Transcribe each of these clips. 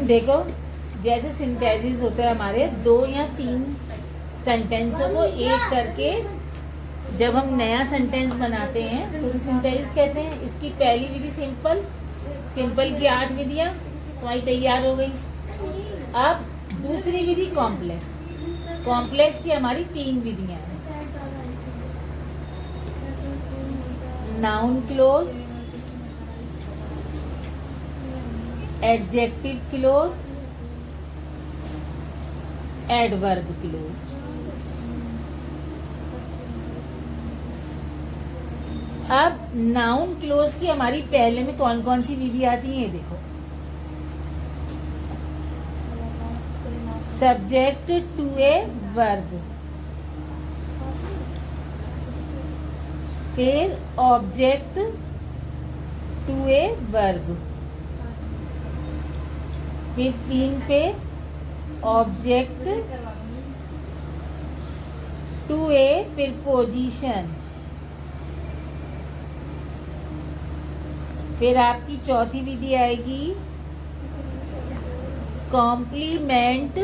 देखो, जैसे सिंथेसिस होता है हमारे 2 या 3 सेंटेंसों को एक करके जब हम नया सेंटेंस बनाते हैं तो सिंथेसिस कहते हैं। इसकी पहली विधि सिंपल, सिंपल की 8 विधियाँ तुम्हारी तैयार हो गई। अब दूसरी विधि कॉम्प्लेक्स, कॉम्प्लेक्स की हमारी 3 विधियाँ हैं। Noun close, adjective close, adverb close. अब नाउन क्लोज की हमारी पहले में कौन कौन सी विधि आती है, ये देखो। सब्जेक्ट टू ए वर्ब, फिर ऑब्जेक्ट टू ए वर्ब, फिर 3 पे ऑब्जेक्ट टू ए प्रीपोजिशन, फिर आपकी चौथी विधि आएगी कॉम्प्लीमेंट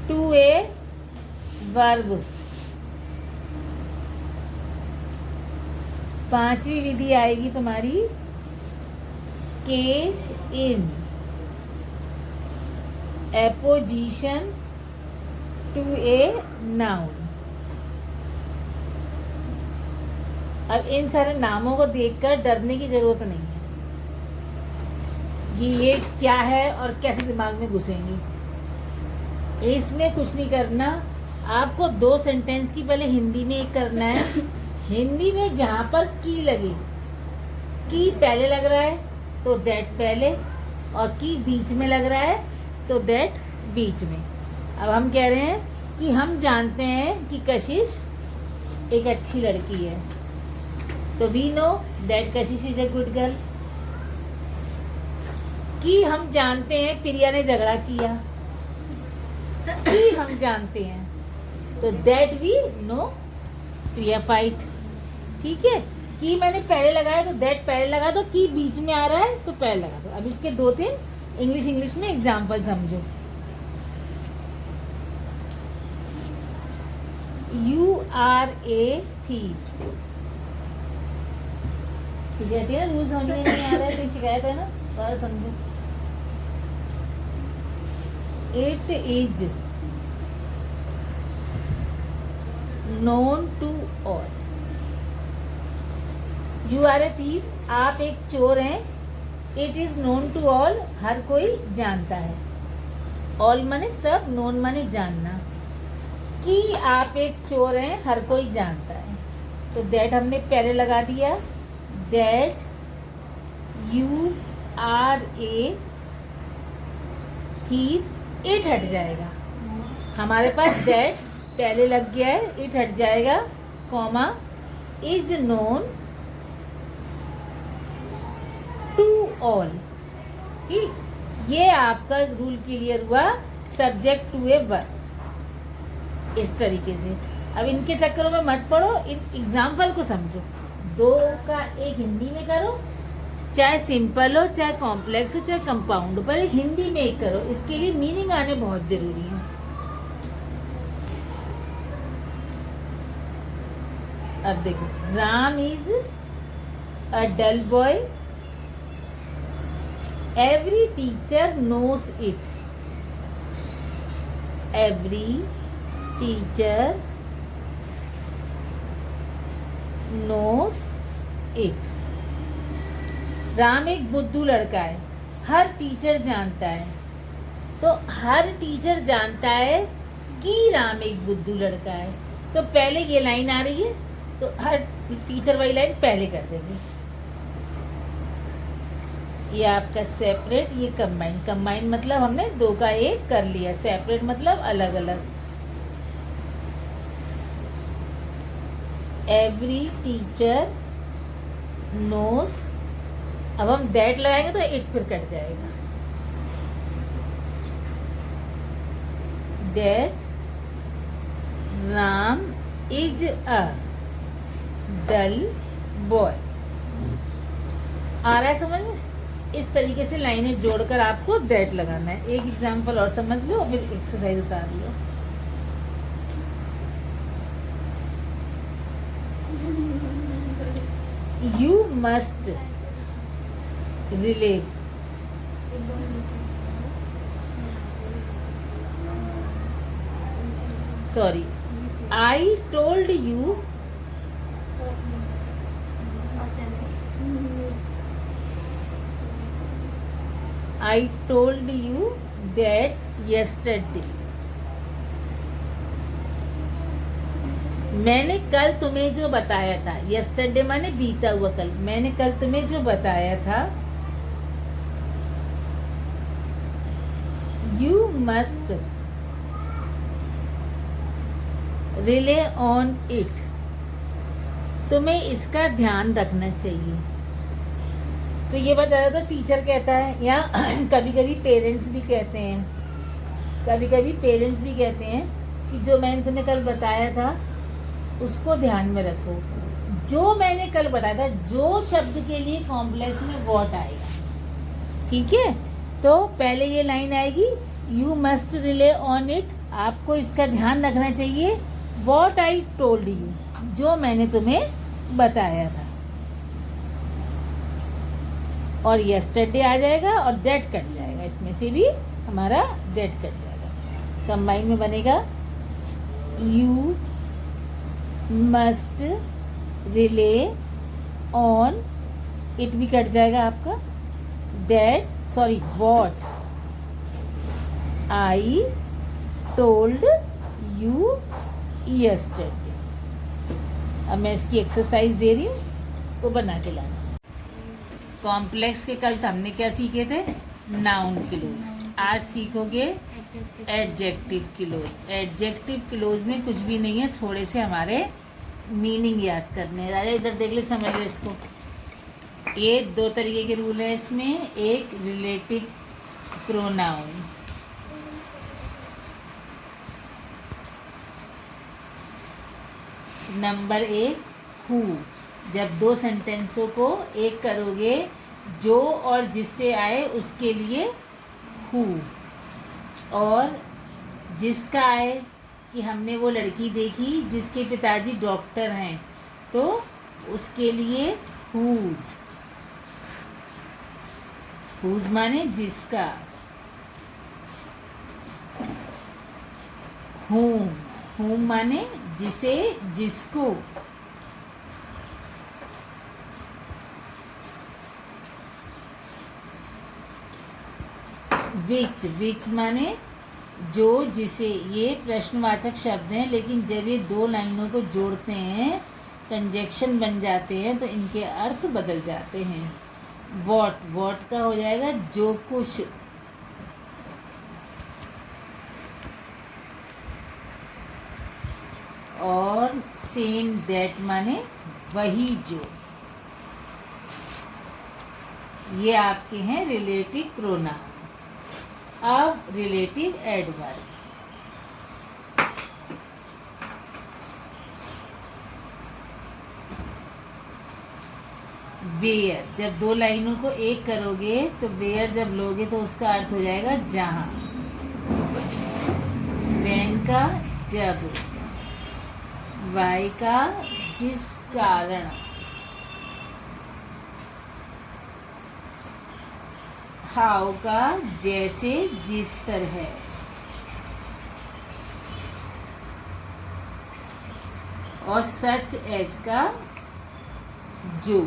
टू ए वर्ब, 5वीं विधि आएगी तुम्हारी case in apposition to a noun. अब इन सारे नामों को देखकर डरने की जरूरत नहीं है कि ये क्या है और कैसे दिमाग में घुसेंगी। इसमें कुछ नहीं करना, आपको 2 सेंटेंस की पहले हिंदी में एक करना है। हिंदी में जहाँ पर की लगे, की पहले लग रहा है तो दैट पहले, और की बीच में लग रहा है तो दैट बीच में। अब हम कह रहे हैं कि हम जानते हैं कि कशिश एक अच्छी लड़की है, तो we know that Kashish is a good girl. कि हम जानते हैं प्रिया ने झगड़ा किया, कि हम जानते हैं तो that we know Priya fight. ठीक है, कि मैंने पहले लगाया तो दैट पहले लगा दो, कि बीच में आ रहा है तो पहले लगा दो। अब इसके 2-3 इंग्लिश में एग्जाम्पल समझो। You are a thief. ठीक है, रूल समझ में नहीं आ रहा है तो शिकायत है ना, बात समझो। It is known to all. You are a thief, आप एक चोर हैं। It is known to all, हर कोई जानता है। ऑल माने सब, नोन माने जानना। कि आप एक चोर हैं, हर कोई जानता है, तो दैट हमने पहले लगा दिया। That you are a thief, it हट जाएगा। हमारे पास दैट पहले लग गया है, इट हट जाएगा, comma is known to all. ठीक, ये आपका रूल क्लियर हुआ। सब्जेक्ट टू ए वर्ब, इस तरीके से। अब इनके चक्करों में मत पड़ो, इन एग्जाम्पल को समझो। 2 का एक हिंदी में करो, चाहे सिंपल हो, चाहे कॉम्प्लेक्स हो, चाहे कंपाउंड हो, पहले हिंदी में एक करो। इसके लिए मीनिंग आने बहुत जरूरी है। अब देखो, Ram is a dull boy, every teacher knows it. Every teacher knows it. Ram एक बुद्धू लड़का है, हर टीचर जानता है। तो हर टीचर जानता है कि राम एक बुद्धू लड़का है, तो पहले ये लाइन आ रही है तो हर टीचर वाली लाइन पहले कर देंगे। ये आपका सेपरेट, ये कंबाइन। कंबाइन मतलब हमने 2 का 1 कर लिया, सेपरेट मतलब अलग अलग। एवरी टीचर नोस, अब हम दैट लगाएंगे तो इट फिर कट जाएगा। That Ram is a dull boy. आ रहा है समझ में? इस तरीके से लाइनें जोड़कर आपको दैट लगाना है। एक एग्जाम्पल और समझ लो, फिर एक्सरसाइज उतार लो। You must relate. Sorry, I told you. I told you that yesterday. मैंने कल तुम्हें जो बताया था, yesterday माने बीता हुआ कल, मैंने कल तुम्हें जो बताया था, you must rely on it. तुम्हें इसका ध्यान रखना चाहिए। तो ये बात ज़्यादातर तो टीचर कहता है, या कभी कभी पेरेंट्स भी कहते हैं, कि जो मैंने तुम्हें कल बताया था उसको ध्यान में रखो। जो मैंने कल बताया था, जो शब्द के लिए कॉम्प्लेक्स में वॉट आएगा, ठीक है। तो पहले ये लाइन आएगी, you must relay on it, आपको इसका ध्यान रखना चाहिए। वॉट आई टोल्ड यू, जो मैंने तुम्हें बताया था, और यस्टरडे आ जाएगा और दैट कट जाएगा, इसमें से भी हमारा दैट कट जाएगा। कंबाइन में बनेगा you must relay on, it भी कट जाएगा आपका, what I told you yesterday. अब मैं इसकी एक्सरसाइज दे रही हूँ, तो बना के लाना। कॉम्प्लेक्स के कल हमने क्या सीखे थे, नाउन क्लोज। आज सीखोगे एडजेक्टिव क्लोज। एडजेक्टिव क्लोज में कुछ भी नहीं है, थोड़े से हमारे मीनिंग याद करने। राजा इधर देख ले, समझ ले इसको। ये दो तरीके के रूल है इसमें। एक रिलेटिव प्रोनाउन, नंबर एक हु। जब दो सेंटेंसों को एक करोगे, जो और जिससे आए उसके लिए हु, और जिसका आए कि हमने वो लड़की देखी जिसके पिताजी डॉक्टर हैं, तो उसके लिए हुज। हुज माने जिसका। हुम माने जिसे, जिसको। विच माने जो, जिसे। ये प्रश्नवाचक शब्द हैं, लेकिन जब ये दो लाइनों को जोड़ते हैं, कंजक्शन बन जाते हैं, तो इनके अर्थ बदल जाते हैं। वॉट का हो जाएगा जो कुछ। और सेम दैट माने वही जो। ये आपके हैं रिलेटिव प्रोनाउन। अब रिलेटिव एडवर्ब। वेयर, जब दो लाइनों को एक करोगे तो वेयर जब लोगे तो उसका अर्थ हो जाएगा जहां। व्हेन का जब, वाई का जिस कारण, हाउ का जैसे जिस तरह, और सच एज का जो।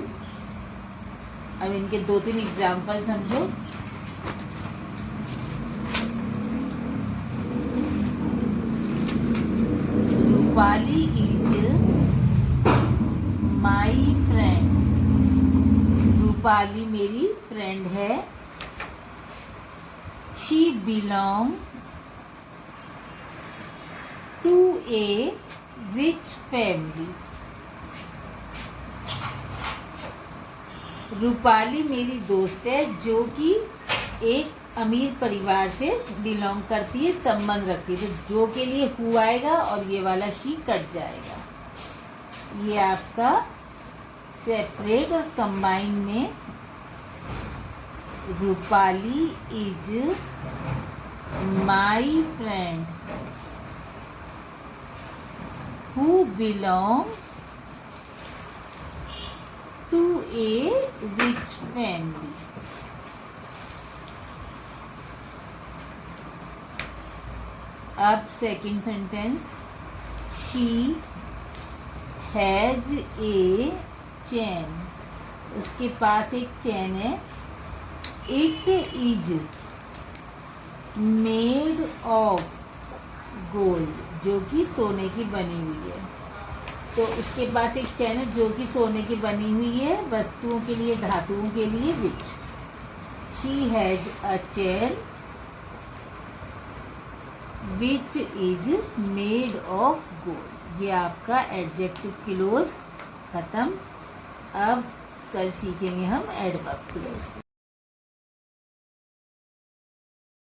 अब इनके दो तीन एग्जाम्पल समझो। Rupali is my friend, Rupali मेरी फ्रेंड है। She belong to a rich family, Rupali मेरी दोस्त है जो कि एक अमीर परिवार से बिलोंग करती है, संबंध रखती है। तो जो के लिए हु आएगा और ये वाला शी कट जाएगा। ये आपका सेपरेट और कंबाइन में Rupali is my friend who belong to a rich family. अब second sentence, she has a chain, उसके पास एक चैन है। It is made of gold, जो कि सोने की बनी हुई है। तो उसके पास एक चैन है जो कि सोने की बनी हुई है, वस्तुओं के लिए, धातुओं के लिए, which. She has a chain which is made of gold. ये आपका एडजेक्टिव क्लोज खत्म। अब कल सीखेंगे हम एडवर्ब क्लोज।